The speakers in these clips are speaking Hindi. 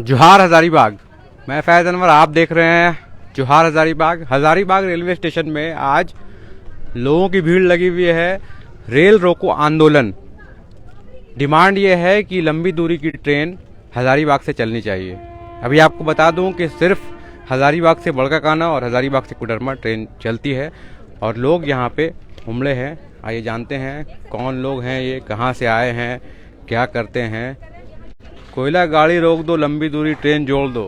जोहार हजारीबाग। मैं फैज़ अनवर, आप देख रहे हैं जोहार हजारीबाग। हजारीबाग रेलवे स्टेशन में आज लोगों की भीड़ लगी हुई है। रेल रोको आंदोलन। डिमांड ये है कि लंबी दूरी की ट्रेन हजारीबाग से चलनी चाहिए। अभी आपको बता दूं कि सिर्फ हजारीबाग से बड़काकाना और हजारीबाग से कोडरमा ट्रेन चलती है और लोग यहाँ पे उमड़े हैं। आइए जानते हैं कौन लोग हैं ये, कहाँ से आए हैं, क्या करते हैं। कोयला गाड़ी रोक दो, लंबी दूरी ट्रेन जोड़ दो,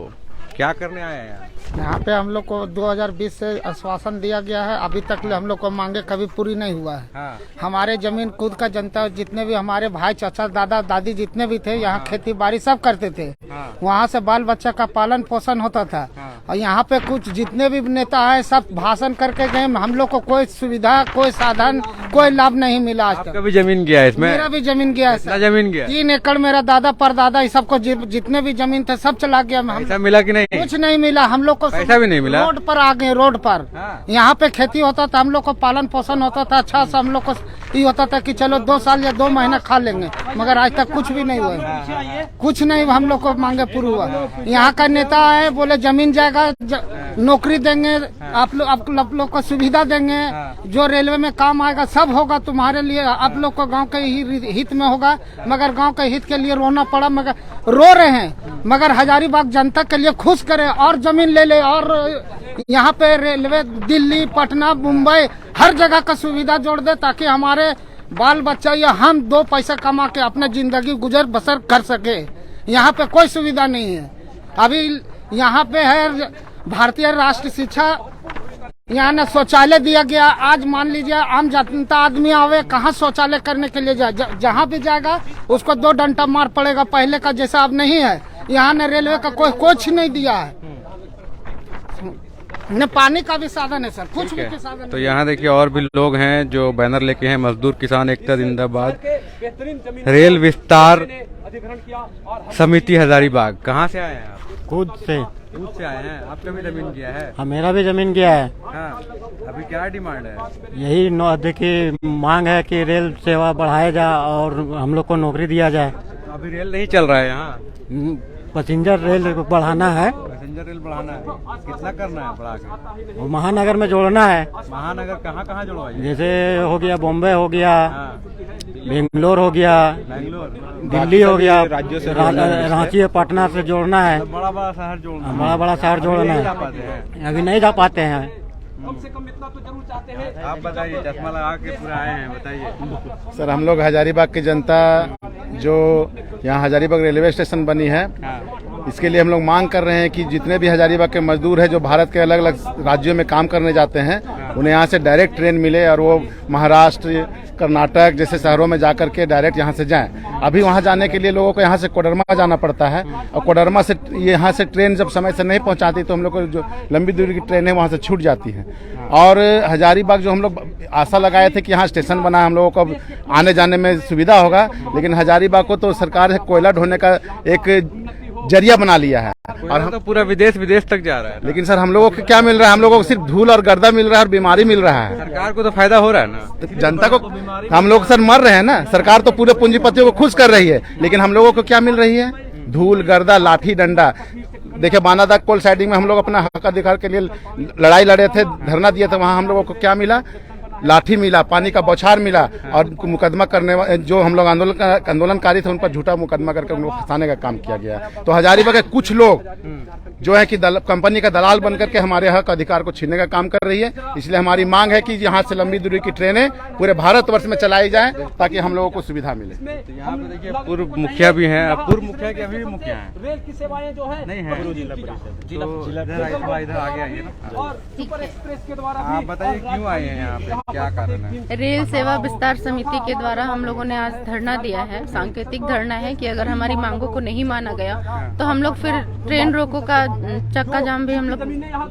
क्या करने आए हैं यहाँ पे हम लोग को 2020 से आश्वासन दिया गया है, अभी तक हम लोग को मांगे कभी पूरी नहीं हुआ है। हाँ। हमारे जमीन खुद का जनता, जितने भी हमारे भाई चाचा दादा दादी जितने भी थे यहाँ खेती बाड़ी सब करते थे। हाँ। वहाँ से बाल बच्चा का पालन पोषण होता था। हाँ। और यहाँ पे कुछ जितने भी नेता है सब भाषण करके गए, हम लोग को कोई सुविधा, कोई साधन, कोई लाभ नहीं मिला आज तक। आपका भी जमीन गया है इसमें? मेरा भी जमीन गया है सर। जमीन गया? 3 एकड़ मेरा दादा परदादा ये सबको जितने भी जमीन थे सब चला गया। पैसा मिला कि नहीं? कुछ नहीं मिला हम लोग को। पैसा भी नहीं मिला? रोड पर आ गए, रोड पर। हाँ। यहाँ पे खेती होता था, हम लोग को पालन पोषण होता था अच्छा सा। हम लोग को ये होता था कि चलो 2 साल या 2 महीना खा लेंगे, मगर आज तक कुछ भी नहीं हुआ। कुछ नहीं हम लोग को मांगे पूरा हुआ। यहाँ का नेता है बोले जमीन जाएगा, नौकरी देंगे, आप लोग को सुविधा देंगे, जो रेलवे में काम आएगा सब होगा तुम्हारे लिए, आप लोग को गांव के ही हित में होगा। मगर गांव के हित के लिए रोना पड़ा, मगर रो रहे हैं। मगर हजारीबाग जनता के लिए खुश करे और जमीन ले ले और यहाँ पे रेलवे दिल्ली, पटना, मुंबई हर जगह का सुविधा जोड़ दे, ताकि हमारे बाल बच्चा या हम 2 पैसा कमा के अपना जिंदगी गुजर बसर कर सके। यहाँ पे कोई सुविधा नहीं है। अभी यहाँ पे है भारतीय राष्ट्रीय शिक्षा, यहाँ न शौचालय दिया गया। आज मान लीजिए आम जनता आदमी आवे, कहाँ शौचालय करने के लिए जाए, जहाँ भी जाएगा उसको 2 डंडा मार पड़ेगा। पहले का जैसा अब नहीं है। यहाँ न रेलवे का कोई कुछ नहीं दिया है, न पानी का भी साधन है सर, कुछ भी साधन। तो यहाँ देखिए और भी लोग हैं जो बैनर लेके हैं। मजदूर किसान एकता जिंदाबाद, रेल विस्तार समिति हजारीबाग। कहाँ से आए हैं आप? खुद से आए हैं। आपका भी जमीन गया है? हाँ, मेरा भी जमीन गया है। हाँ। अभी क्या डिमांड है? यही देखिए मांग है कि रेल सेवा बढ़ाया जाए और हम लोग को नौकरी दिया जाए। अभी रेल नहीं चल रहा है यहाँ? पैसेंजर रेल बढ़ाना है। पैसेंजर रेल बढ़ाना है? कितना करना है बढ़ा के? वो महानगर में जोड़ना है। महानगर कहाँ कहाँ जोड़वाइए? जैसे हो गया बॉम्बे हो गया, हाँ। बेंगलोर हो गया, बेंगलोर, दिल्ली हो गया, राज्यों से रांची और पटना से जोड़ना है। बड़ा बड़ा शहर जोड़ना है। बड़ा बड़ा शहर जोड़ना है। अभी नहीं जा पाते हैं। कम से कम इतना तो जरूर चाहते हैं। आप बताइए, चश्मा लगा के पूरा आए हैं, बताइए। सर हम लोग हजारीबाग की जनता जो यहाँ हजारीबाग रेलवे स्टेशन बनी है, इसके लिए हम लोग मांग कर रहे हैं कि जितने भी हजारीबाग के मजदूर हैं जो भारत के अलग अलग राज्यों में काम करने जाते हैं, उन्हें यहाँ से डायरेक्ट ट्रेन मिले और वो महाराष्ट्र, कर्नाटक जैसे शहरों में जाकर के डायरेक्ट यहाँ से जाएं। अभी वहाँ जाने के लिए लोगों को यहाँ से कोडरमा जाना पड़ता है और कोडरमा से यहाँ से ट्रेन जब समय से नहीं पहुँचाती तो हम लोग को जो लंबी दूरी की ट्रेन है वहाँ से छूट जाती है। और हजारीबाग जो हम लोग आशा लगाए थे कि यहाँ स्टेशन बना है, हम लोगों को आने जाने में सुविधा होगा, लेकिन हजारीबाग को तो सरकार है कोयला ढोने का एक जरिया बना लिया है। और हम तो पूरा विदेश तक जा रहा है। लेकिन सर हम लोगों को क्या मिल रहा है? हम लोगों को सिर्फ धूल और गर्दा मिल रहा है और बीमारी मिल रहा है। सरकार को तो फायदा हो रहा है ना? तो जनता को हम लोग सर मर रहे हैं ना। सरकार तो पूरे पूंजीपतियों को खुश कर रही है, लेकिन हम लोगों को क्या मिल रही है? धूल गर्दा, लाठी डंडा। देखिए बानादा कोल साइडिंग में हम लोग अपना हक अधिकार के लिए लड़ाई लड़े थे, धरना दिए थे, वहाँ हम लोगों को क्या मिला? लाठी मिला, पानी का बौछार मिला और मुकदमा करने जो हम लोग आंदोलनकारी थे उन पर झूठा मुकदमा करके उनको फंसाने का काम किया गया। तो हजारीबाग के कुछ लोग जो है कि कंपनी का दलाल बनकर के हमारे हक अधिकार को छीनने का काम कर रही है। इसलिए हमारी मांग है कि यहाँ से लंबी दूरी की ट्रेनें पूरे भारतवर्ष में चलाई जाएं ताकि हम लोगों को सुविधा मिले। तो यहाँ पे देखिए पूर्व मुखिया भी हैं। पूर्व मुखिया के अभी भी मुखिया हैं? रेल की सेवाएं जो है नहीं है। इधर आगे आइए ना। और सुपर एक्सप्रेस के द्वारा आप बताइए क्यों आए हैं यहाँ पे, क्या कारण है? रेल सेवा विस्तार समिति के द्वारा हम लोगों ने आज धरना दिया है। सांकेतिक धरना है कि अगर हमारी मांगों को नहीं माना गया तो हम लोग फिर ट्रेन रोको का चक्का जाम भी हम लोग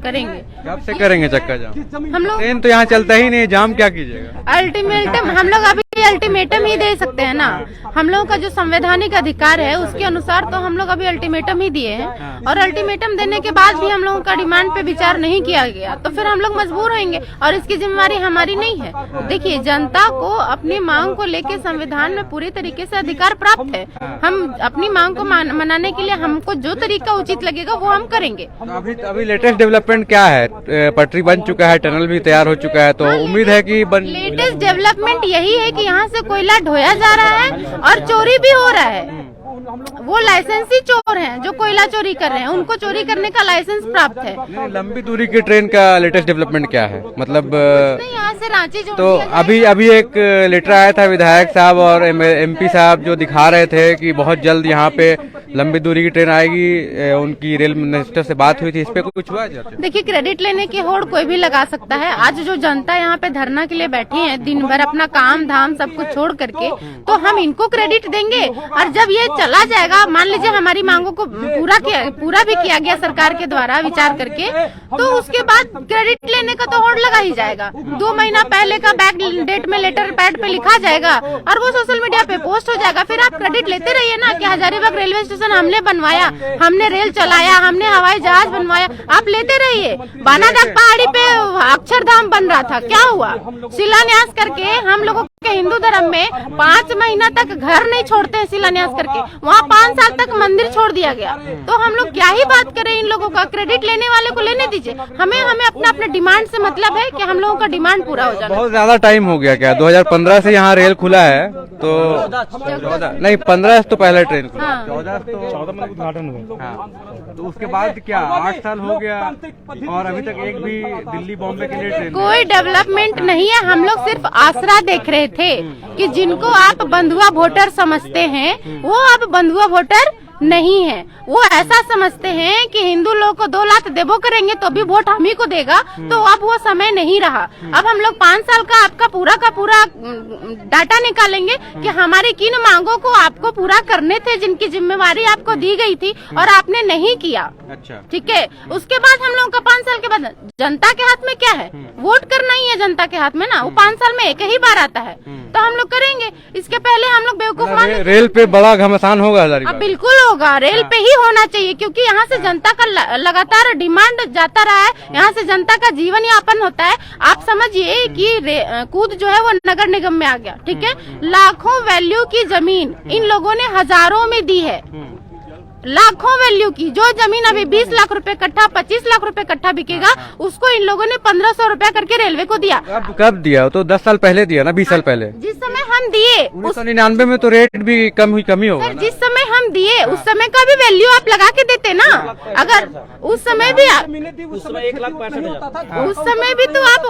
करेंगे। कब से करेंगे चक्का जाम? हम लोग ट्रेन तो यहाँ चलता ही नहीं, जाम क्या कीजिएगा? अल्टीमेटम हम लोग अभी अल्टीमेटम ही दे सकते हैं ना। हम लोगों का जो संवैधानिक अधिकार है उसके अनुसार तो हम लोग अभी अल्टीमेटम ही दिए हैं, और अल्टीमेटम देने के बाद भी हम लोगों का डिमांड पे विचार नहीं किया गया तो फिर हम लोग मजबूर होंगे, और इसकी जिम्मेवारी हमारी नहीं है। देखिए, जनता को अपनी मांग को लेके संविधान में पूरी तरीके से अधिकार प्राप्त है। हम अपनी मांग को मनाने के लिए हमको जो तरीका उचित लगेगा वो हम करेंगे। तो अभी लेटेस्ट डेवलपमेंट क्या है? पटरी बन चुका है, टनल भी तैयार हो चुका है, तो उम्मीद है कि लेटेस्ट डेवलपमेंट यही है कि यहाँ से कोयला ढोया जा रहा है और चोरी भी हो रहा है। वो लाइसेंसी चोर हैं जो कोयला चोरी कर रहे हैं, उनको चोरी करने का लाइसेंस प्राप्त है। लंबी दूरी की ट्रेन का लेटेस्ट डेवलपमेंट क्या है? मतलब यहाँ से रांची जो तो अभी एक लेटर आया था विधायक साहब और एमपी साहब जो दिखा रहे थे कि बहुत जल्द यहाँ पे लंबी दूरी की ट्रेन आएगी। उनकी रेल मिनिस्टर से बात हुई थी, इस पे कुछ हुआ? देखिए, क्रेडिट लेने की होड़ कोई भी लगा सकता है। आज जो जनता यहाँ पे धरना के लिए बैठी है, दिन भर अपना काम धाम सब कुछ छोड़ करके, तो हम इनको क्रेडिट देंगे। और जब ये चला जाएगा, मान लीजिए हमारी मांगों को पूरा भी किया गया सरकार के द्वारा विचार करके, तो उसके बाद क्रेडिट लेने का तो होड़ लगा ही जाएगा। 2 महीना पहले का बैक डेट में लेटर पैड पे लिखा जाएगा और वो सोशल मीडिया पे पोस्ट हो जाएगा। फिर आप क्रेडिट लेते रहिए ना कि हजारीबाग रेलवे स्टेशन हमने बनवाया, हमने रेल चलाया, हमने हवाई जहाज बनवाया, आप लेते रहिए। बानाडाक पहाड़ी पे अक्षरधाम बन रहा था, क्या हुआ? शिलान्यास करके हम लोगों के हिंदू धर्म में 5 महीना तक घर नहीं छोड़ते हैं शिलान्यास करके, वहाँ 5 साल तक मंदिर छोड़ दिया गया। तो हम लोग क्या ही बात करें इन लोगों का? क्रेडिट लेने वाले को लेने दीजिए, हमें अपने डिमांड से मतलब है कि हम लोगों का डिमांड पूरा हो जाना। बहुत ज्यादा टाइम हो गया क्या? 2015 से यहाँ रेल खुला है, तो 15 तो पहले ट्रेन खुला, 14 में उद्घाटन हुआ। तो उसके बाद क्या 8 साल हो गया और अभी तक एक भी दिल्ली बॉम्बे के लिए ट्रेन? कोई डेवलपमेंट नहीं है। हम लोग सिर्फ आसरा देख रहे थे कि जिनको आप बंधुआ वोटर समझते हैं वो अब बंधुआ वोटर नहीं है। वो ऐसा समझते हैं कि हिंदू लोग को 2 लाख देवो करेंगे तो भी वोट हम ही को देगा, तो अब वो समय नहीं रहा। अब हम लोग 5 साल का आपका पूरा का पूरा डाटा निकालेंगे कि हमारी किन मांगों को आपको पूरा करने थे, जिनकी जिम्मेवारी आपको दी गई थी और आपने नहीं किया। अच्छा, ठीक है। उसके बाद हम लोग का 5 साल के बाद जनता के हाथ में क्या है? वोट करना ही है जनता के हाथ में ना। वो 5 साल में एक ही बार आता है, तो हम लोग करेंगे। इसके पहले हम लोग बेवकूफ माने। रेल पे बड़ा घमासान होगा हजारीबाग? बिल्कुल होगा, रेल पे ही होना चाहिए, क्योंकि यहाँ से जनता का लगातार डिमांड जाता रहा है। यहाँ से जनता का जीवन यापन होता है। आप समझिए कि कूद जो है वो नगर निगम में आ गया, ठीक है। लाखों वैल्यू की जमीन इन लोगों ने हजारों में दी है, लाखों वैल्यू की। जो जमीन अभी 20 लाख रुपए कट्ठा, 25 लाख रुपए कट्ठा बिकेगा, उसको इन लोगों ने 1500 रुपया करके रेलवे को दिया। कब दिया? तो 10 साल पहले दिया ना, 20 साल पहले। जिस समय हम दिए 1999 में तो रेट भी कम ही होगा। जिस समय हम दिए उस समय का भी वैल्यू आप लगा के देते ना। अगर उस समय भी उस समय 1,65,000 उस समय भी तो आप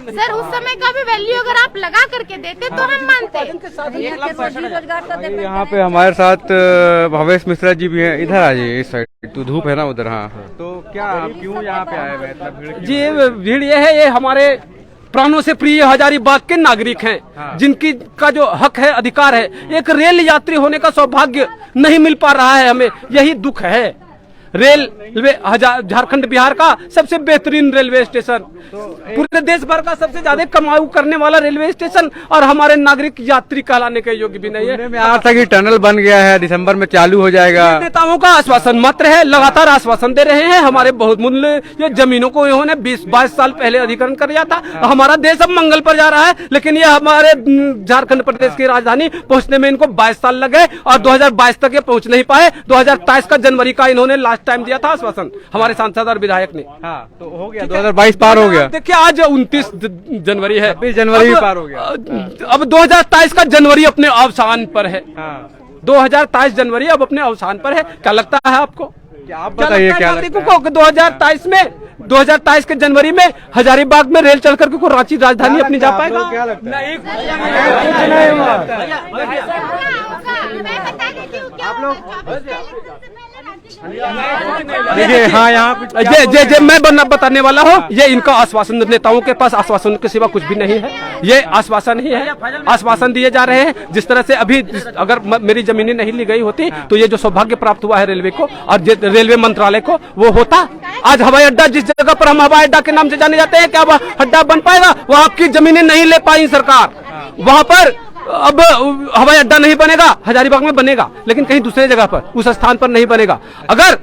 सर उस समय का भी वैल्यू अगर आप लगा करके देते तो हम मानते। यहाँ पे हमारे साथ भवेश मिश्रा जी भी हैं। इधर आ जाइए, इस साइड तो धूप है ना उधर। हाँ, तो क्या आप क्यों यहाँ पे आए हुए? जी, भीड़ ये है, ये हमारे प्राणों से प्रिय हजारीबाग के नागरिक हैं। हाँ। जिनकी का जो हक है, अधिकार है, एक रेल यात्री होने का सौभाग्य नहीं मिल पा रहा है हमें, यही दुख है। रेलवे झारखंड बिहार का सबसे बेहतरीन रेलवे स्टेशन, पूरे देश भर का सबसे ज्यादा कमाऊ करने वाला रेलवे स्टेशन, और हमारे नागरिक यात्री कहलाने के योग्य भी नहीं है। में आज तक ही टनल बन गया है, दिसंबर में चालू हो जाएगा। नेताओं का आश्वासन मात्र है, लगातार आश्वासन दे रहे हैं। हमारे बहुमूल्य ये जमीनों को इन्होंने 20-22 साल पहले अधिग्रहण कर दिया था। हमारा देश अब मंगल पर जा रहा है, लेकिन ये हमारे झारखंड प्रदेश की राजधानी पहुंचने में इनको 22 साल लग गए और 2022 तक ये पहुंच नहीं पाए। 2023 का जनवरी का इन्होंने लास्ट टाइम दिया था आश्वासन, हमारे सांसद और विधायक ने। हाँ, तो हो गया, 2022 पार हो गया। देखिए, आज 29 जनवरी है, 26 जनवरी भी पार हो गया। अब 2023 का जनवरी अपने अवसान पर है। हाँ। 2023 जनवरी अब अपने अवसान पर है। क्या लगता है आपको? आप बताइए क्या लगता है? 2023 के जनवरी में हजारीबाग में रेल चल करके रांची राजधानी अपनी जा पाएगा? क्या लगता है? नहीं, आप लोग देखिए, हाँ, यहाँ कुछ मैं बताने वाला हूँ। ये इनका आश्वासन, नेताओं के पास आश्वासन के सिवा कुछ भी नहीं है। ये आश्वासन ही है, आश्वासन दिए जा रहे हैं। जिस तरह से अभी अगर मेरी जमीनें नहीं ली गई होती तो ये जो सौभाग्य प्राप्त हुआ है रेलवे को और रेलवे मंत्रालय को, वो होता। आज हवाई अड्डा, जिस जगह पर हम हवाई अड्डा के नाम से जाने जाते हैं, क्या वह अड्डा बन पाएगा? वहाँ की जमीनें नहीं ले पाई सरकार। वहाँ पर अब हवाई अड्डा नहीं बनेगा, हजारीबाग में बनेगा, लेकिन कहीं दूसरे जगह पर, उस स्थान पर नहीं बनेगा। अगर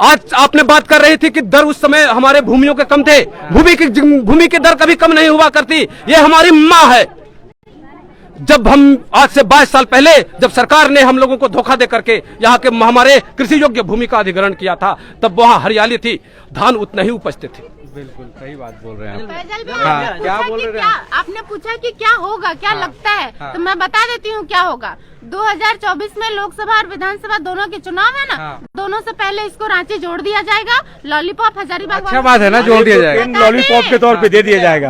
आज आपने बात कर रही थी कि दर उस समय हमारे भूमियों के कम थे, भूमि की दर कभी कम नहीं हुआ करती। ये हमारी माँ है। जब हम आज से 22 साल पहले जब सरकार ने हम लोगों को धोखा दे करके यहाँ के हमारे कृषि योग्य भूमि का अधिग्रहण किया था, तब वहाँ हरियाली थी, धान उतना ही उपजते थे। बिल्कुल सही बात बोल रहे हैं फैजल भी हाँ, आपने क्या पूछा बोल कि रहे क्या, हैं? आपने पूछा कि क्या होगा, क्या लगता है, तो मैं बता देती हूँ क्या होगा। 2024 में लोकसभा और विधानसभा दोनों के चुनाव है ना, दोनों से पहले इसको रांची जोड़ दिया जाएगा। लॉलीपॉप हजारीबाग अच्छा बात है ना, जोड़ दिया जाएगा, लॉलीपॉप के तौर पे दे दिया जाएगा।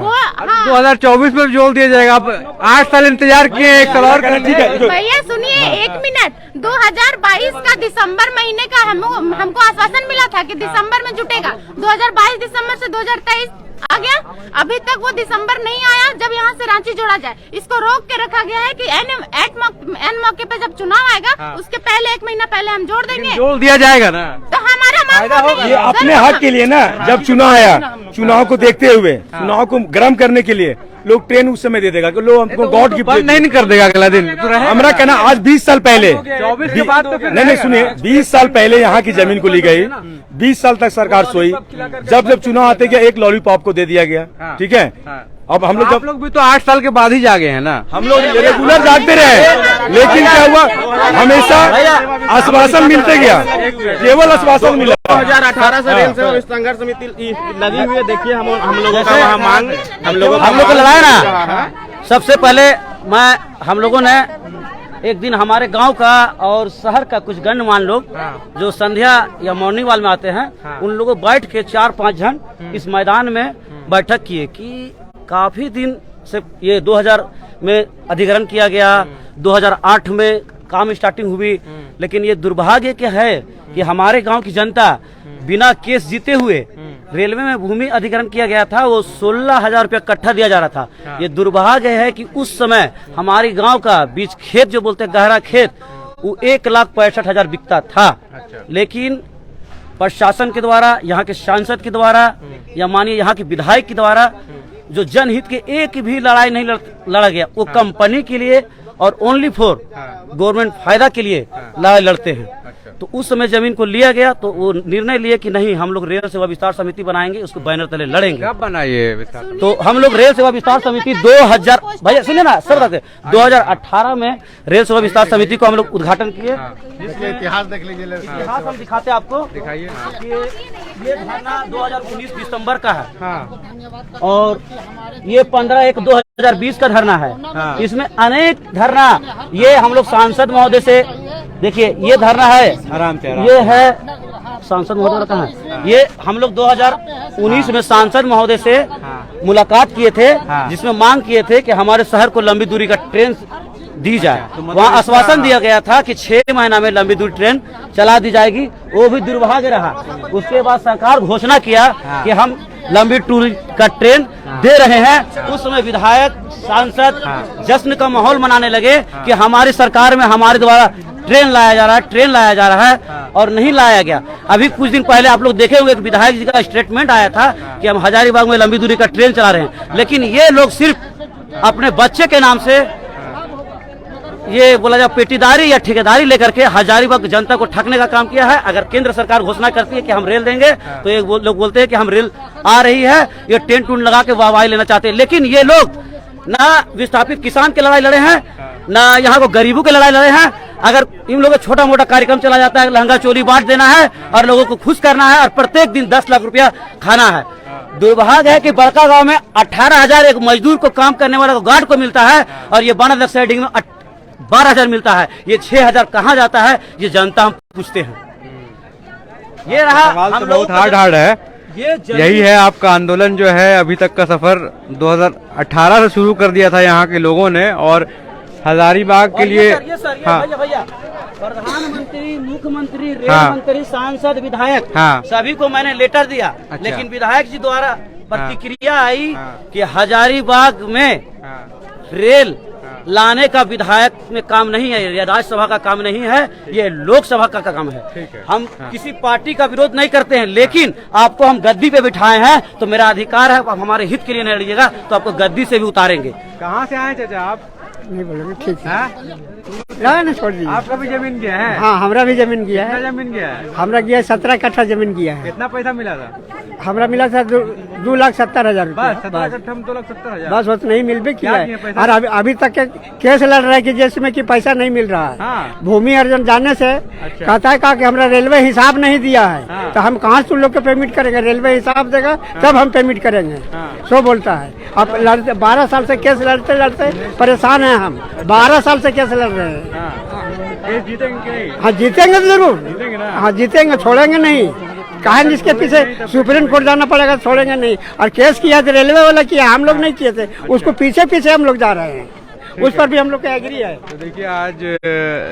2024 में जोड़ दिया जाएगा। आप 8 साल इंतजार किए, 1 साल और कर, ठीक है। भैया सुनिए 1 मिनट, 2022 का दिसंबर महीने का हमको आश्वासन मिला था कि दिसंबर में जुटेगा। 2022 दिसंबर से 2023 आ गया, अभी तक वो दिसंबर नहीं आया जब यहाँ से रांची जोड़ा जाए। इसको रोक के रखा गया है कि एन मौके पे जब चुनाव आएगा उसके पहले 1 महीना पहले हम जोड़ देंगे, जोड़ दिया जाएगा ना। तो हमारा ये अपने हक के लिए ना, जब चुनाव आया, चुनाव को देखते हुए, चुनाव को गर्म करने के लिए लोग ट्रेन उस समय दे देगा कि लोग हमको गॉड गिफ्ट नहीं कर देगा अगला दिन। हमारा कहना आज 20 साल पहले, 24 के बाद तो फिर नहीं सुनिए, 20 साल पहले यहाँ की जमीन को ली गई, 20 साल तक सरकार सोई, जब चुनाव आते गया एक लॉलीपॉप को दे दिया गया, ठीक है। अब हम लोग, आप लोग भी तो 8 साल के बाद ही जागे हैं ना। हम लोग रेगुलर जागते रहे, लेकिन क्या हुआ, हमेशा आश्वासन मिलते गया, केवल आश्वासन मिला। 2018 से रेल सेवा संघर्ष समिति लगी हुई है। देखिए हम लोगों का वहाँ मांग, हम लोग को लड़ाया ना। सबसे पहले हम लोगों ने एक दिन हमारे गांव का और शहर का कुछ गणमान्य लोग जो संध्या या मॉर्निंग वॉक में आते हैं, उन लोगों बैठ के 4-5 जन इस मैदान में बैठक किए कि काफी दिन से ये 2000 में अधिग्रहण किया गया, 2008 में काम स्टार्टिंग हुई, लेकिन ये दुर्भाग्य क्या है कि हमारे गांव की जनता बिना केस जीते हुए रेलवे में भूमि अधिग्रहण किया गया था, वो 16,000 रुपया कट्ठा दिया जा रहा था। ये दुर्भाग्य है कि उस समय हमारे गांव का बीच खेत जो बोलते हैं गहरा खेत, वो 1,65,000 बिकता था। लेकिन प्रशासन के द्वारा, यहाँ के सांसद के द्वारा या मानिए यहाँ के विधायक के द्वारा जो जनहित के एक भी लड़ाई नहीं लड़ा गया, वो कंपनी के लिए और ओनली फॉर गवर्नमेंट फायदा के लिए लड़ाई लड़ते हैं। तो उस समय जमीन को लिया गया, तो वो निर्णय लिए कि नहीं, हम लोग रेल सेवा विस्तार समिति बनाएंगे, उसको बैनर तले लड़ेंगे। कब बनाइए? तो हम लोग रेल सेवा विस्तार समिति 2000, भैया सुनिए ना सर, बताते 2018 में रेल सेवा विस्तार समिति को हम लोग उद्घाटन किए। इतिहास देख लीजिए, इतिहास हम दिखाते हैं आपको, दिखाइए। ये धरना 2019 दिसंबर का है और ये 15/1/2020 का धरना है। इसमें अनेक धरना, ये हम लोग सांसद महोदय से, देखिए ये धरना है, आराम से, ये है सांसद महोदय का है, ये हम लोग 2019 में सांसद महोदय से मुलाकात किए थे, जिसमें मांग किए थे कि हमारे शहर को लंबी दूरी का ट्रेन दी जाए। वहाँ आश्वासन दिया गया था कि 6 महीना में लंबी दूरी ट्रेन चला दी जाएगी, वो भी दुर्भाग्य रहा। उसके बाद सरकार घोषणा किया कि हम लंबी दूरी का ट्रेन दे रहे हैं। उस समय विधायक, सांसद जश्न का माहौल मनाने लगे कि हमारी सरकार में हमारे द्वारा ट्रेन लाया जा रहा है, और नहीं लाया गया। अभी कुछ दिन पहले आप लोग देखे होंगे कि विधायक जी का स्टेटमेंट आया था कि हम हजारीबाग में लंबी दूरी का ट्रेन चला रहे हैं, लेकिन ये लोग सिर्फ अपने बच्चे के नाम से, ये बोला जाए पेटीदारी या ठेकेदारी लेकर के हजारीबाग की जनता को ठगने का काम किया है। अगर केंद्र सरकार घोषणा करती है कि हम रेल देंगे, तो ये लोग बोलते हैं कि हम रेल आ रही है, ये टेंट टूंट लगा के वाहवाही लेना चाहते हैं। लेकिन ये लोग ना विस्थापित किसान की लड़ाई लड़े हैं, ना यहाँ को गरीबों की लड़ाई लड़े हैं। अगर इन लोगों का छोटा मोटा कार्यक्रम चला जाता है, लहंगा चोली बांट देना है और लोगों को खुश करना है और प्रत्येक दिन 10 लाख रुपया खाना है। दुर्भाग्य है कि बड़का गांव में 18,000 एक मजदूर को, काम करने वाला को, गार्ड को मिलता है, और ये बानादर साइडिंग में 12,000 मिलता है। ये 6,000 कहाँ जाता है, ये जनता हम पूछते हैं। ये रहा हम लोग हार्ड है। यही है आपका आंदोलन जो है, अभी तक का सफर 2018 से शुरू कर दिया था यहाँ के लोगों ने, और हजारीबाग के लिए भैया प्रधानमंत्री, मुख्यमंत्री, रेल मंत्री, सांसद, विधायक, सभी को मैंने लेटर दिया। लेकिन विधायक जी द्वारा प्रतिक्रिया आई कि हजारीबाग में रेल लाने का विधायक में काम नहीं है, यह राज्यसभा का काम नहीं है, ये लोकसभा का काम है। हम किसी पार्टी का विरोध नहीं करते हैं, लेकिन आपको हम गद्दी पे बिठाए हैं तो मेरा अधिकार है, आप हमारे हित के लिए नहीं लड़िएगा तो आपको गद्दी से भी उतारेंगे। कहाँ से आए चाचा आप? नहीं बोलेंगे, ठीक है। हाँ? ना छोड़ दीजिए। आपका भी जमीन गया है? हाँ, हमरा भी जमीन गया कितना है। जमीन गया है? हमरा गया 17 कट्ठा जमीन गया है। कितना पैसा मिला था? हमरा मिला था 2,70,000 रुपया। बस 17 कट्ठा में 2,70,000। बस उतना ही मिल भी किया क्या है। किया पैसा? और अभी तक के केस लड़ रहा है कि जिसमें कि पैसा नहीं मिल रहा है। हाँ। भूमि अर्जन जाने से कहता है कि हमरा रेलवे हिसाब नहीं दिया है। हाँ। तो हम कहाँ से तुम लोग को पेमेंट करेंगे? रेलवे हिसाब देगा तब हम पेमेंट करेंगे। सो बोलता है। अब लड़ते 12 साल से केस लड़ते लड़ते परेशान हैं हम। 12 साल से केस लड़ रहे हैं। केस जीतेंगे कि नहीं? हाँ, जीतेंगे जरूर। जीतेंगे ना? हाँ, जीतेंगे, छोड़ेंगे नहीं। कहा जिसके पीछे सुप्रीम कोर्ट जाना पड़ेगा, छोड़ेंगे नहीं। और केस किया तो रेलवे वाला किया, हम लोग नहीं किए थे। उसको पीछे पीछे हम लोग जा रहे हैं। उस पर भी हम लोग का एग्री है। तो देखिए आज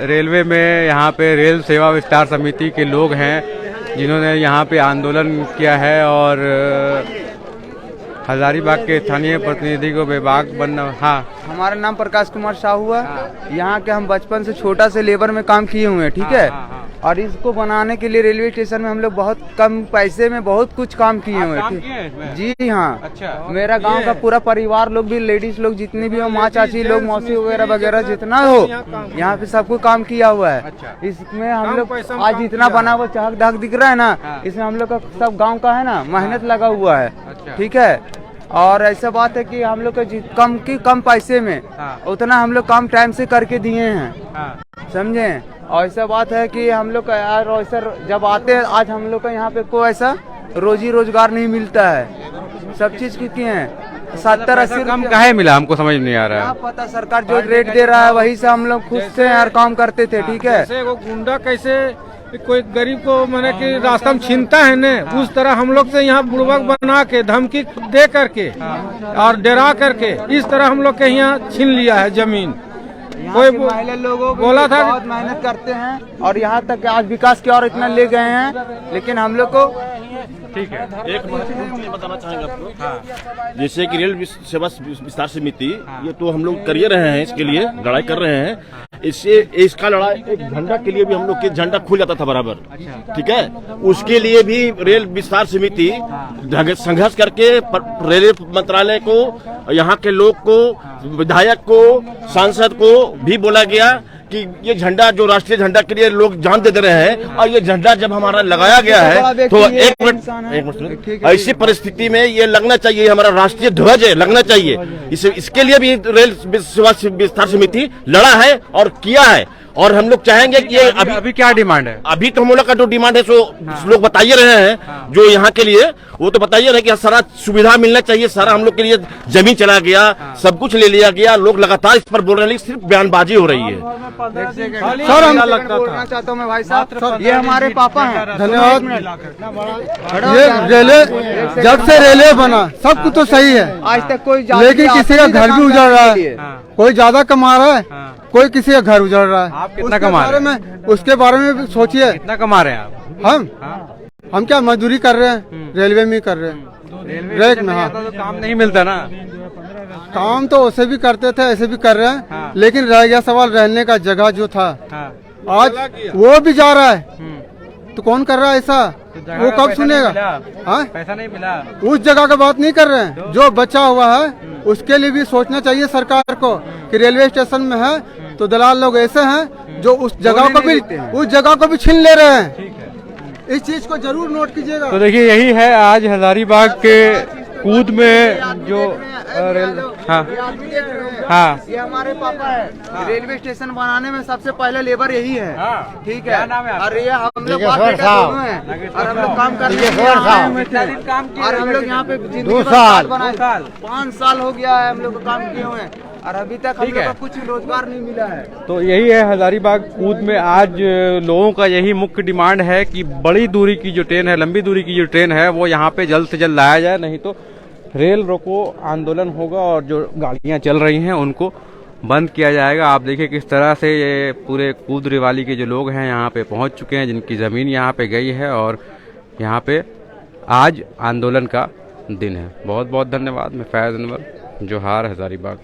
रेलवे में यहाँ पे रेल सेवा विस्तार समिति के लोग हैं जिन्होंने यहाँ पे आंदोलन किया है और हजारीबाग के स्थानीय प्रतिनिधि को बेबाक बनना। हाँ, हमारा नाम प्रकाश कुमार साहू है। यहाँ के हम बचपन से छोटा से लेबर में काम किए हुए हैं, ठीक है। और इसको बनाने के लिए रेलवे स्टेशन में हम लोग बहुत कम पैसे में बहुत कुछ काम किए हुए हैं। जी हाँ। अच्छा, मेरा गांव का पूरा परिवार लोग भी, लेडीज लोग जितनी भी हो, माँ चाची लोग, मौसी वगैरह वगैरह जितना हो, यहाँ पे सबको काम किया हुआ है। इसमें हम लोग आज इतना बना हुआ चहक दहक दिख रहा है ना, इसमें हम लोग का सब गाँव का है ना मेहनत लगा हुआ है, ठीक है। और ऐसा बात है कि हम लोग का कम पैसे में उतना हम लोग काम टाइम से करके दिए हैं, समझे। और ऐसा बात है कि हम लोग का यार ऐसा जब आते हैं, आज हम लोग का यहाँ पे कोई ऐसा रोजी रोजगार नहीं मिलता है। सब चीज की है 70-80 कम काहे मिला हमको समझ नहीं आ रहा है। पता सरकार जो रेट दे रहा है वही से हम लोग खुश से यार काम करते थे, ठीक है। जैसे वो गुंडा कैसे कोई गरीब को मैंने कि रास्ता में छीनता है न, उस तरह हम लोग से यहाँ बुड़बक बना के धमकी दे करके और डरा करके इस तरह हम लोग के यहाँ छीन लिया है जमीन। कोई महिला लोगों बोला था बहुत मेहनत करते हैं और यहाँ तक आज विकास की ओर इतना ले गए हैं, लेकिन हम लोग को ठीक है। एक बताना चाहेंगे आपको, जैसे कि रेल सेवा विस्तार समिति, ये तो हम लोग कर रहे हैं, इसके लिए लड़ाई कर रहे हैं। इससे इसका लड़ाई एक झंडा के लिए भी हम लोग के झंडा खुल जाता था बराबर, ठीक है। उसके लिए भी रेल विस्तार समिति संघर्ष करके रेलवे मंत्रालय को, यहाँ के लोग को, विधायक को, सांसद को भी बोला गया कि ये झंडा जो राष्ट्रीय झंडा के लिए लोग जान दे रहे हैं, और ये झंडा जब हमारा लगाया गया है तो एक मिनट, ऐसी परिस्थिति में ये लगना चाहिए, हमारा राष्ट्रीय ध्वज है, लगना चाहिए। इसके लिए भी रेल सेवा विस्तार समिति लड़ा है और किया है। और हम लोग चाहेंगे कि ये अभी क्या डिमांड है? अभी तो हम लोग का जो डिमांड है सो लोग बताइए रहे हैं जो यहाँ के लिए, वो तो बताइए रहे कि सारा सुविधा मिलना चाहिए। सारा हम लोग के लिए जमीन चला गया, सब कुछ ले लिया गया। लोग लगातार इस पर बोल रहे हैं, सिर्फ बयानबाजी हो रही है। सर हम बोलना चाहता हूँ मैं भाई साहब, ये हमारे पापा हैं। धन्यवाद। ये रेलवे जब से रेलवे बना सब कुछ तो सही है, आज तक कोई लेकिन किसी का घर भी उजड़ रहा है, कोई ज्यादा कमा रहा है, कोई किसी का घर उजड़ रहा है। आप कितना कमा रहे हैं? उसके बारे में भी सोचिए। कितना कमा रहे हैं आप? हम क्या मजदूरी कर रहे हैं, रेलवे में कर रहे हैं, रेक में। हाँ, तो काम नहीं मिलता ना। काम तो वैसे भी करते थे, ऐसे भी कर रहे हैं, लेकिन रह गया सवाल रहने का जगह जो था, आज वो भी जा रहा है। तो कौन कर रहा है ऐसा? वो कब सुनेगा? हाँ, पैसा नहीं मिला। उस जगह का बात नहीं कर रहे हैं, जो बचा हुआ है उसके लिए भी सोचना चाहिए सरकार को कि रेलवे स्टेशन में है तो दलाल लोग ऐसे हैं जो उस जगह को भी छीन ले रहे हैं। इस चीज को जरूर नोट कीजिएगा। तो देखिए यही है आज हजारीबाग के कूद में जो रेल। हाँ, ये हमारे पापा है। रेलवे स्टेशन बनाने में सबसे पहले लेबर यही है, ठीक है। और ये हम लोग और हम लोग काम करते हैं, और हम लोग यहाँ पे 5 साल हो गया है हम लोग काम किए हुए हैं, और अभी तक हम लोग को कुछ रोजगार नहीं मिला है। तो यही है हजारीबाग कूद में आज लोगों का यही मुख्य डिमांड है कि बड़ी दूरी की जो ट्रेन है, लंबी दूरी की जो ट्रेन है, वो यहाँ पे जल्द से जल्द लाया जाए, नहीं तो रेल रोको आंदोलन होगा और जो गाड़ियाँ चल रही हैं उनको बंद किया जाएगा। आप देखिए किस तरह से ये पूरे कूद रेवाली के जो लोग हैं यहाँ पे पहुँच चुके हैं, जिनकी ज़मीन यहाँ पे गई है, और यहाँ पे आज आंदोलन का दिन है। बहुत बहुत धन्यवाद। मैं फैज़ अनवर, जोहार हजारीबाग।